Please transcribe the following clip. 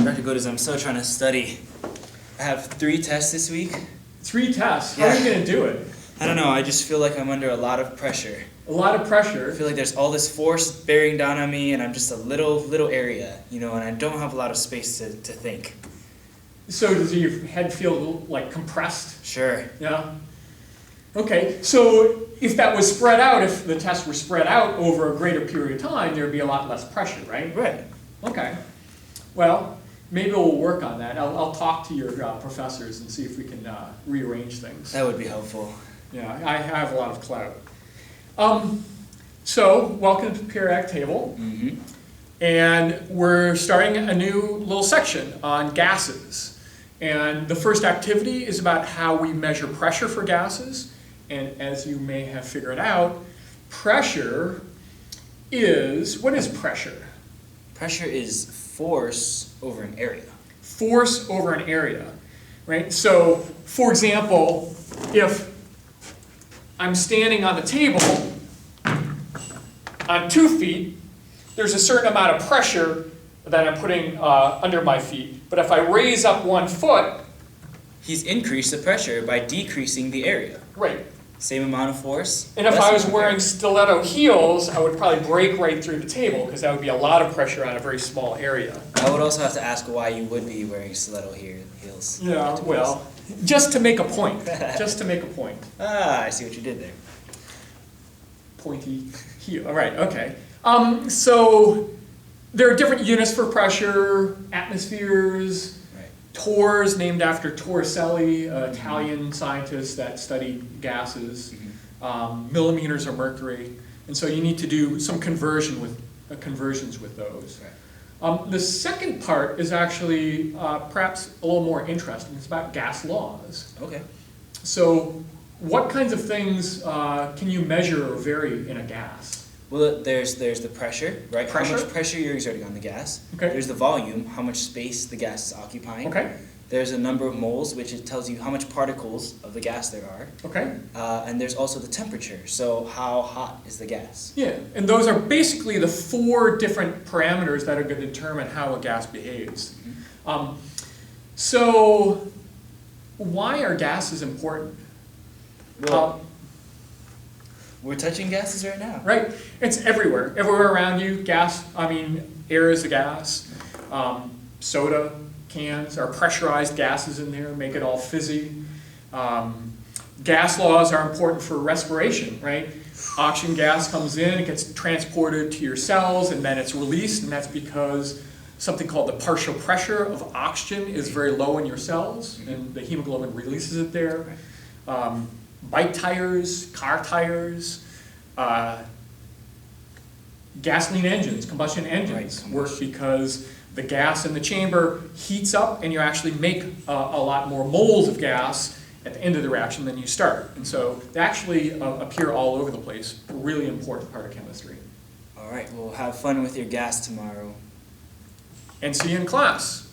Dr. Godes, I'm still trying to study. I have 3 tests this week. 3 tests? How are you going to do it? I don't know, I just feel like I'm under a lot of pressure. A lot of pressure? I feel like there's all this force bearing down on me and I'm just a little area, you know, and I don't have a lot of space to think. So does your head feel like compressed? Sure. Yeah? Okay, so if that was spread out, if the tests were spread out over a greater period of time, there'd be a lot less pressure, right? Right. Okay. Well, maybe we'll work on that. I'll talk to your professors and see if we can rearrange things. That would be helpful. Yeah, I have a lot of clout. So, welcome to the periodic table. Mm-hmm. And we're starting a new little section on gases. And the first activity is about how we measure pressure for gases. And as you may have figured out, pressure is, what is pressure? Pressure is force over an area. Force over an area, right? So, for example, if I'm standing on the table on 2 feet, there's a certain amount of pressure that I'm putting under my feet. But if I raise up 1 foot, He's increased the pressure by decreasing the area. right. Same amount of force. And if less I was amount of wearing area. stiletto heels, I would probably break right through the table because that would be a lot of pressure on a very small area. I would also have to ask why you would be wearing stiletto heels. Yeah, well, just to make a point. Just to make a point. Ah, I see what you did there. Pointy heel. All right, okay. So there are different units for pressure, atmospheres, Right. torrs named after Torricelli, Italian scientist that studied gases, millimeters of mercury, and so you need to do some conversions with those. Right. The second part is actually perhaps a little more interesting. It's about gas laws. Okay. So what kinds of things can you measure or vary in a gas? Well, there's the pressure, right? Pressure? How much pressure you're exerting on the gas. Okay. There's the volume, how much space the gas is occupying. Okay, There's a number of moles, which it tells you how much particles of the gas there are. okay. And there's also the temperature, so how hot is the gas? Yeah, and those are basically the 4 different parameters that are going to determine how a gas behaves. So why are gases important? Well, we're touching gases right now. Right, it's everywhere. Everywhere around you, air is a gas. Soda cans are pressurized gases in there, make it all fizzy. Gas laws are important for respiration, right? Oxygen gas comes in, it gets transported to your cells, and then it's released, and that's because something called the partial pressure of oxygen is very low in your cells, and the hemoglobin releases it there. Bike tires, car tires, gasoline engines, combustion engines Right, work because the gas in the chamber heats up and you actually make a lot more moles of gas at the end of the reaction than you start. And so they actually appear all over the place, a really important part of chemistry. All right, well, have fun with your gas tomorrow. And see you in class.